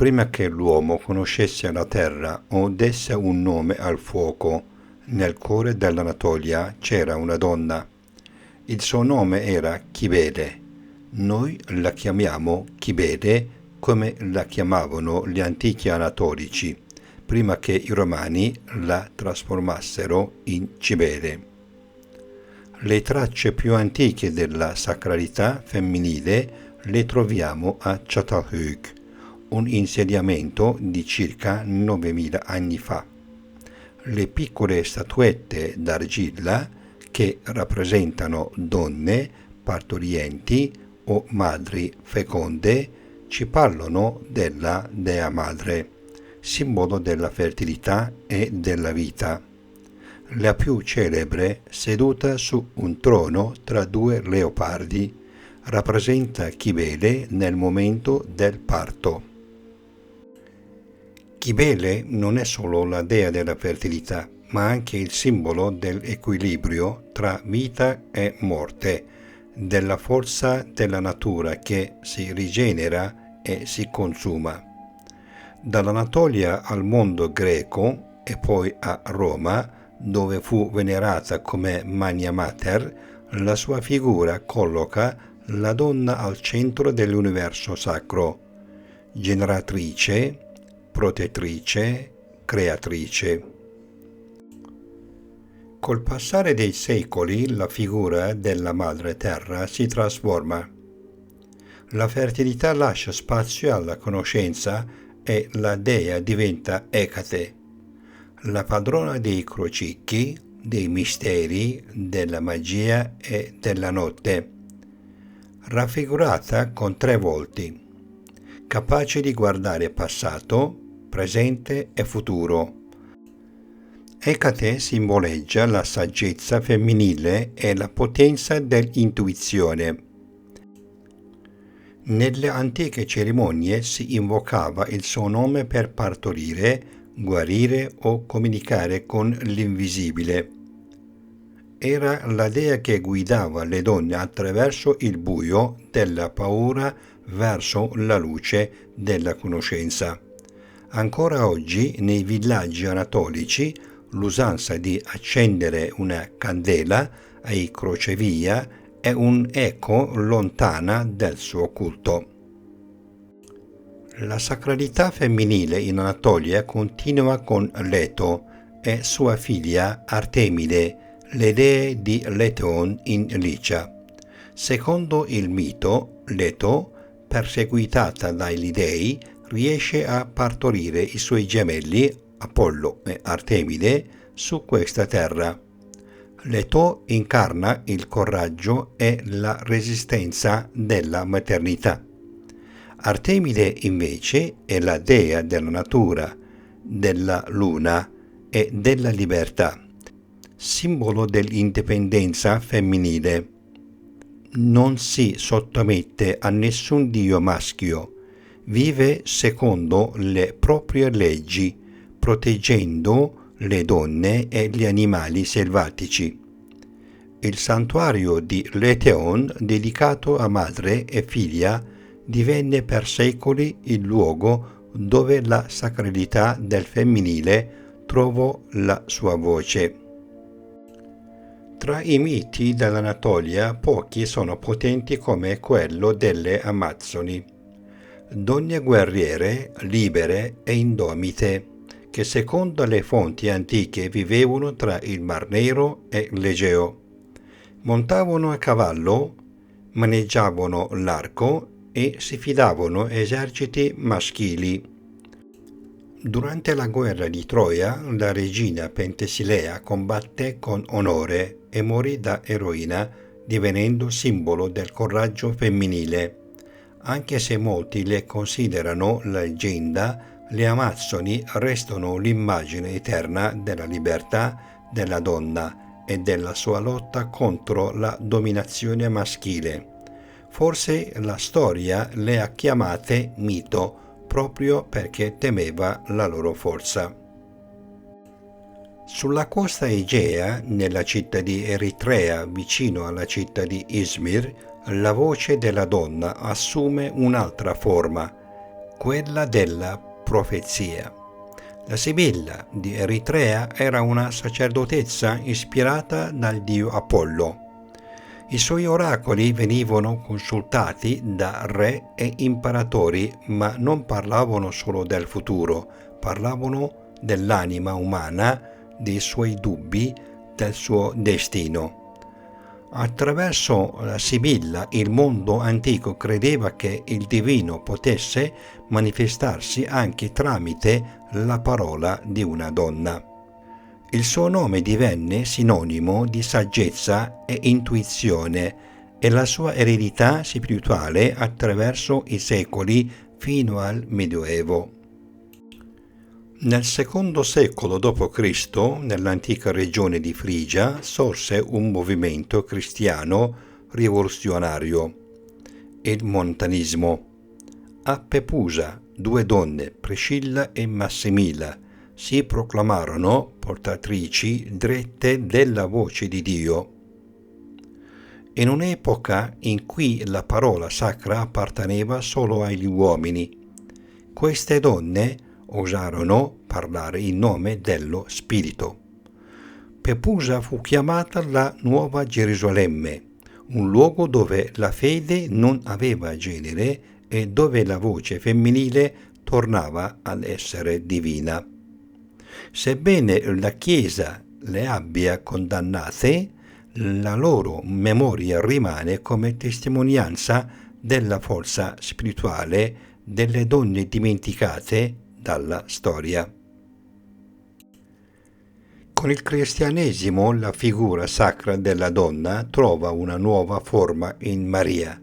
prima che l'uomo conoscesse la terra o desse un nome al fuoco, nel cuore dell'Anatolia c'era una donna. Il suo nome era Cibele. Noi la chiamiamo Cibele come la chiamavano gli antichi anatolici, prima che i romani la trasformassero in Cibele. Le tracce più antiche della sacralità femminile le troviamo a Çatalhöyük, un insediamento di circa 9000 anni fa. Le piccole statuette d'argilla che rappresentano donne partorienti o madri feconde ci parlano della Dea Madre, simbolo della fertilità e della vita. La più celebre, seduta su un trono tra due leopardi, rappresenta Cibele nel momento del parto. Cibele non è solo la dea della fertilità, ma anche il simbolo dell'equilibrio tra vita e morte, della forza della natura che si rigenera e si consuma. Dall'Anatolia al mondo greco e poi a Roma, dove fu venerata come Magna Mater, la sua figura colloca la donna al centro dell'universo sacro, generatrice, protettrice, creatrice. Col passare dei secoli la figura della Madre Terra si trasforma. La fertilità lascia spazio alla conoscenza e la dea diventa Ecate, la padrona dei crocicchi, dei misteri, della magia e della notte, raffigurata con 3 volti, capace di guardare passato, presente e futuro. Ecate simboleggia la saggezza femminile e la potenza dell'intuizione. Nelle antiche cerimonie si invocava il suo nome per partorire, guarire o comunicare con l'invisibile. Era la dea che guidava le donne attraverso il buio della paura verso la luce della conoscenza. Ancora oggi nei villaggi anatolici l'usanza di accendere una candela ai crocevia è un eco lontana del suo culto. La sacralità femminile in Anatolia continua con Leto e sua figlia Artemide, le dee di Leteon in Licia. Secondo il mito, Leto, perseguitata dagli dei, riesce a partorire i suoi gemelli, Apollo e Artemide, su questa terra. Leto incarna il coraggio e la resistenza della maternità. Artemide invece è la dea della natura, della luna e della libertà, simbolo dell'indipendenza femminile. Non si sottomette a nessun dio maschio, vive secondo le proprie leggi, proteggendo le donne e gli animali selvatici. Il santuario di Leteon, dedicato a madre e figlia, divenne per secoli il luogo dove la sacralità del femminile trovò la sua voce. Tra i miti dell'Anatolia pochi sono potenti come quello delle Amazzoni, donne guerriere, libere e indomite, che secondo le fonti antiche vivevano tra il Mar Nero e l'Egeo. Montavano a cavallo, maneggiavano l'arco e si fidavano eserciti maschili. Durante la guerra di Troia, la regina Pentesilea combatté con onore e morì da eroina, divenendo simbolo del coraggio femminile. Anche se molti le considerano la leggenda, le Amazzoni restano l'immagine eterna della libertà della donna e della sua lotta contro la dominazione maschile. Forse la storia le ha chiamate mito proprio perché temeva la loro forza. Sulla costa Egea, nella città di Eritrea, vicino alla città di Izmir, la voce della donna assume un'altra forma. quella della profezia. La Sibilla di Eritrea era una sacerdotessa ispirata dal dio Apollo. I suoi oracoli venivano consultati da re e imperatori, ma non parlavano solo del futuro, parlavano dell'anima umana, dei suoi dubbi, del suo destino. Attraverso la Sibilla il mondo antico credeva che il divino potesse manifestarsi anche tramite la parola di una donna. Il suo nome divenne sinonimo di saggezza e intuizione e la sua eredità spirituale attraverso i secoli fino al Medioevo. Nel secondo secolo d.C., nell'antica regione di Frigia, sorse un movimento cristiano rivoluzionario, il montanismo. A Pepusa, 2 donne, Priscilla e Massimilla, si proclamarono portatrici dirette della voce di Dio. In un'epoca in cui la parola sacra apparteneva solo agli uomini, queste donne osarono parlare in nome dello Spirito. Pepusa fu chiamata la Nuova Gerusalemme, un luogo dove la fede non aveva genere e dove la voce femminile tornava ad essere divina. Sebbene la Chiesa le abbia condannate, la loro memoria rimane come testimonianza della forza spirituale delle donne dimenticate dalla storia. Con il cristianesimo la figura sacra della donna trova una nuova forma in Maria,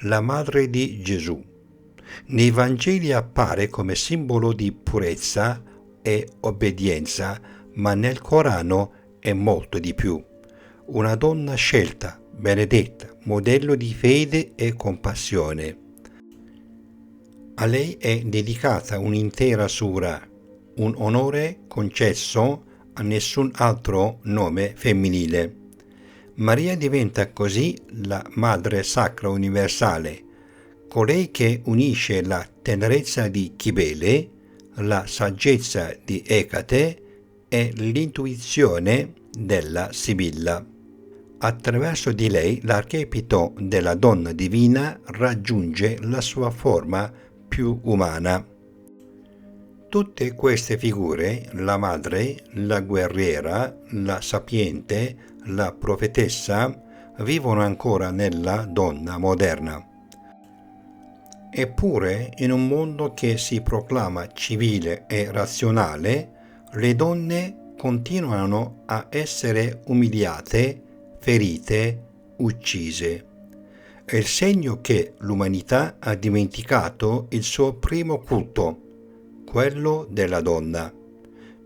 la madre di Gesù. Nei Vangeli appare come simbolo di purezza e obbedienza, ma nel Corano è molto di più. Una donna scelta, benedetta, modello di fede e compassione. A lei è dedicata un'intera sura, un onore concesso a nessun altro nome femminile. Maria diventa così la Madre Sacra Universale, colei che unisce la tenerezza di Cibele, la saggezza di Ecate e l'intuizione della Sibilla. Attraverso di lei l'archetipo della donna divina raggiunge la sua forma più umana. Tutte queste figure, la madre, la guerriera, la sapiente, la profetessa, vivono ancora nella donna moderna. Eppure, in un mondo che si proclama civile e razionale, le donne continuano a essere umiliate, ferite, uccise. È il segno che l'umanità ha dimenticato il suo primo culto, quello della donna.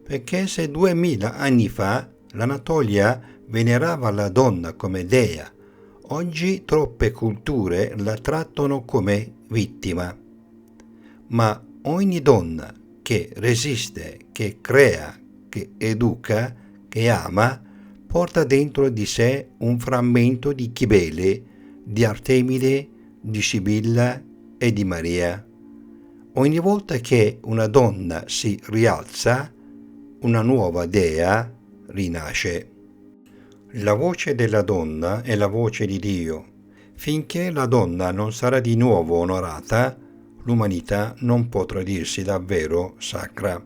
Perché se 2000 anni fa l'Anatolia venerava la donna come dea, oggi troppe culture la trattano come vittima. Ma ogni donna che resiste, che crea, che educa, che ama, porta dentro di sé un frammento di Cibele, di Artemide, di Sibilla e di Maria. Ogni volta che una donna si rialza, una nuova dea rinasce. La voce della donna è la voce di Dio. Finché la donna non sarà di nuovo onorata, l'umanità non potrà dirsi davvero sacra.